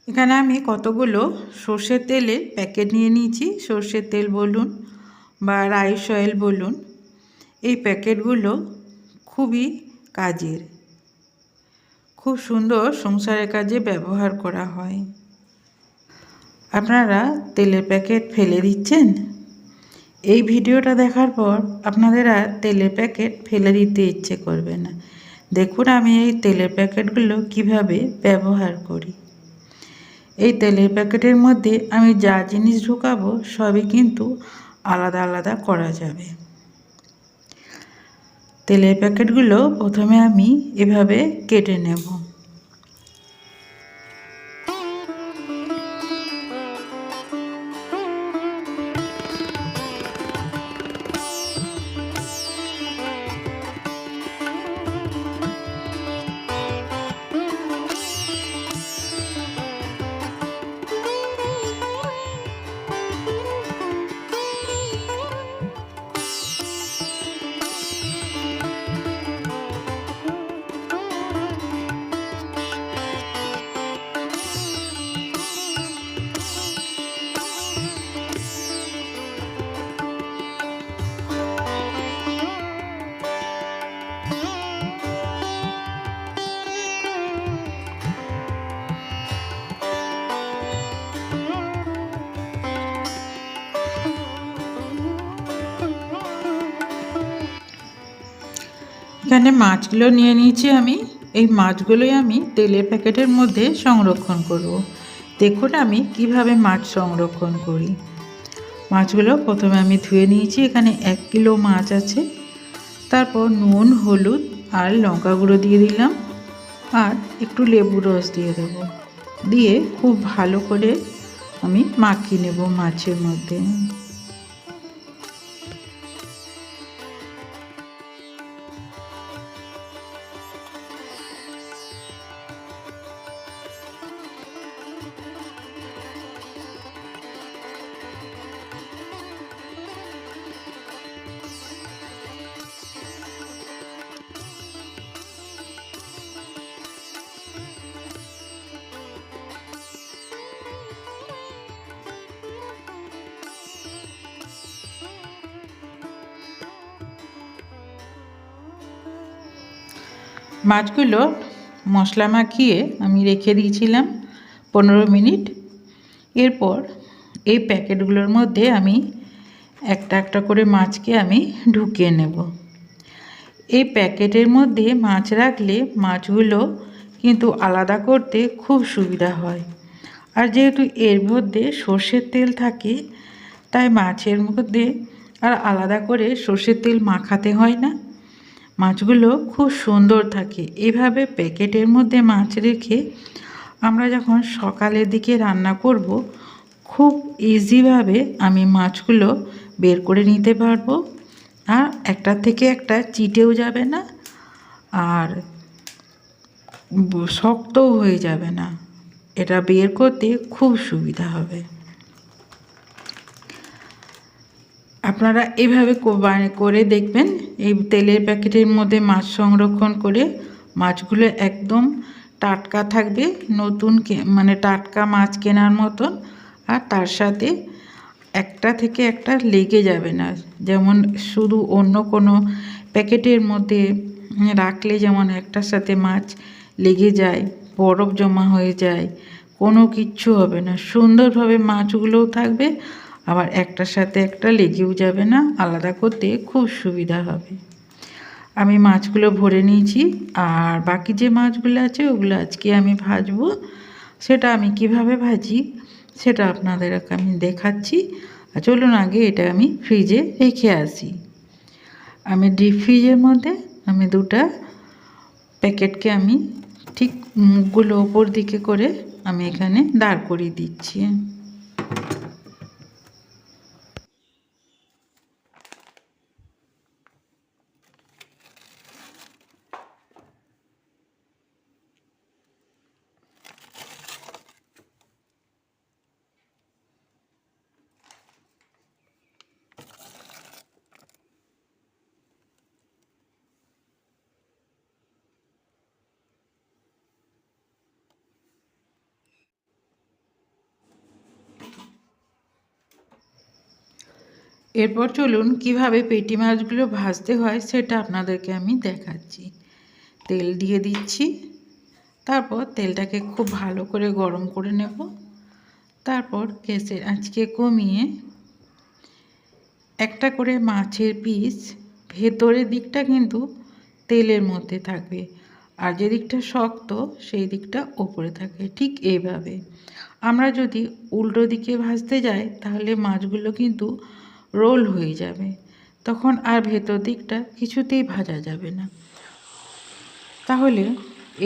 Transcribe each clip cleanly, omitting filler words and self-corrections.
এখানে আমি কতগুলো সর্ষের তেলের প্যাকেট নিয়ে নিয়েছি। সর্ষের তেল বলুন বা রাইস অয়েল বলুন, এই প্যাকেটগুলো খুবই কাজের, খুব সুন্দর সংসারের কাজে ব্যবহার করা হয়। আপনারা তেলের প্যাকেট ফেলে দিচ্ছেন? এই ভিডিওটা দেখার পর আপনাদের আর তেলের প্যাকেট ফেলে দিতে ইচ্ছে করবে না। দেখুন আমি এই তেলের প্যাকেটগুলো কিভাবে ব্যবহার করি। এই তেলের প্যাকেটের মধ্যে আমি যা জিনিস ঢুকাবো সবই কিন্তু আলাদা আলাদা করা যাবে। তেলের প্যাকেটগুলো প্রথমে আমি এভাবে কেটে নেব। এখানে মাছগুলো নিয়ে নিয়েছি আমি। এই মাছগুলোই আমি তেলের প্যাকেটের মধ্যে সংরক্ষণ করব। দেখুন আমি কিভাবে মাছ সংরক্ষণ করি। মাছগুলো প্রথমে আমি ধুয়ে নিয়েছি। এখানে 1 কিলো মাছ আছে। তারপর নুন, হলুদ আর লঙ্কা গুঁড়ো দিয়ে দিলাম, আর একটু লেবু রস দিয়ে দেবো। দিয়ে খুব ভালো করে আমি মাখিয়ে নেব মাছের মধ্যে। মাছগুলো মশলা মাখিয়ে আমি রেখে দিয়েছিলাম 15 মিনিট। এরপর এই প্যাকেটগুলোর মধ্যে আমি একটা একটা করে মাছকে আমি ঢুকিয়ে নেব। এই প্যাকেটের মধ্যে মাছ রাখলে মাছগুলো কিন্তু আলাদা করতে খুব সুবিধা হয়। আর যেহেতু এর মধ্যে সর্ষের তেল থাকে, তাই মাছের মধ্যে আর আলাদা করে সর্ষের তেল মাখাতে হয় না। মাছগুলো খুব সুন্দর থাকে। এভাবে প্যাকেটের মধ্যে মাছ রেখে আমরা যখন সকালের দিকে রান্না করব, খুব ইজিভাবে আমি মাছগুলো বের করে নিতে পারবো। আর একটা থেকে একটা চিটেও যাবে না, আর শক্তও হয়ে যাবে না। এটা বের করতে খুব সুবিধা হবে। আপনারা এভাবে করে দেখবেন। এই তেলের প্যাকেটের মধ্যে মাছ সংরক্ষণ করে মাছগুলো একদম টাটকা থাকবে, নতুন মানে টাটকা মাছ কেনার মতন। আর তার সাথে একটা থেকে একটা লেগে যাবে না। যেমন শুধু অন্য কোনো প্যাকেটের মধ্যে রাখলে যেমন একটার সাথে মাছ লেগে যায়, বরফ জমা হয়ে যায়, কোনো কিচ্ছু হবে না। সুন্দরভাবে মাছগুলোও থাকবে, আবার একটার সাথে একটা লেগেও যাবে না। আলাদা করতে খুব সুবিধা হবে। আমি মাছগুলো ভরে নিয়েছি, আর বাকি যে মাছগুলো আছে ওগুলো আজকে আমি ভাজবো। সেটা আমি কিভাবে ভাজি সেটা আপনাদেরকে আমি দেখাচ্ছি। চলুন আগে এটা আমি ফ্রিজে রেখে আসি। আমি ডিপ ফ্রিজের মধ্যে আমি 2টা প্যাকেটকে আমি ঠিক মুখগুলো ওপর দিকে করে আমি এখানে দাঁড় করিয়ে দিচ্ছি। এরপর চলুন কিভাবে পেটি মাছগুলো ভাজতে হয় সেটা আপনাদেরকে আমি দেখাচ্ছি। তেল দিয়ে দিচ্ছি, তারপর তেলটাকে খুব ভালো করে গরম করে নেব। তারপর গ্যাসের আঁচকে কমিয়ে একটা করে মাছের পিস ভেতরের দিকটা কিন্তু তেলের মধ্যে থাকবে, আর যে দিকটা শক্ত সেই দিকটা ওপরে থাকবে। ঠিক এইভাবে আমরা যদি উল্টো দিকে ভাজতে যাই তাহলে মাছগুলো কিন্তু রোল হয়ে যাবে, তখন আর ভেতর দিকটা কিছুতেই ভাজা যাবে না। তাহলে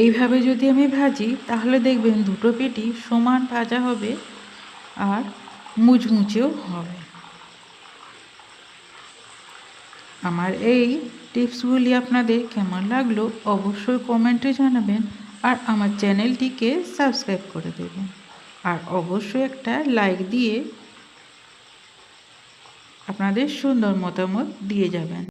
এইভাবে যদি আমি ভাজি তাহলে দেখবেন দুটো পেটি সমান ভাজা হবে আর মুচমুচেও হবে। আমার এই টিপসগুলি আপনাদের কেমন লাগলো অবশ্যই কমেন্টে জানাবেন, আর আমার চ্যানেলটিকে সাবস্ক্রাইব করে দেবেন, আর অবশ্যই একটা লাইক দিয়ে আপনাদের সুন্দর মতামত দিয়ে যাবেন।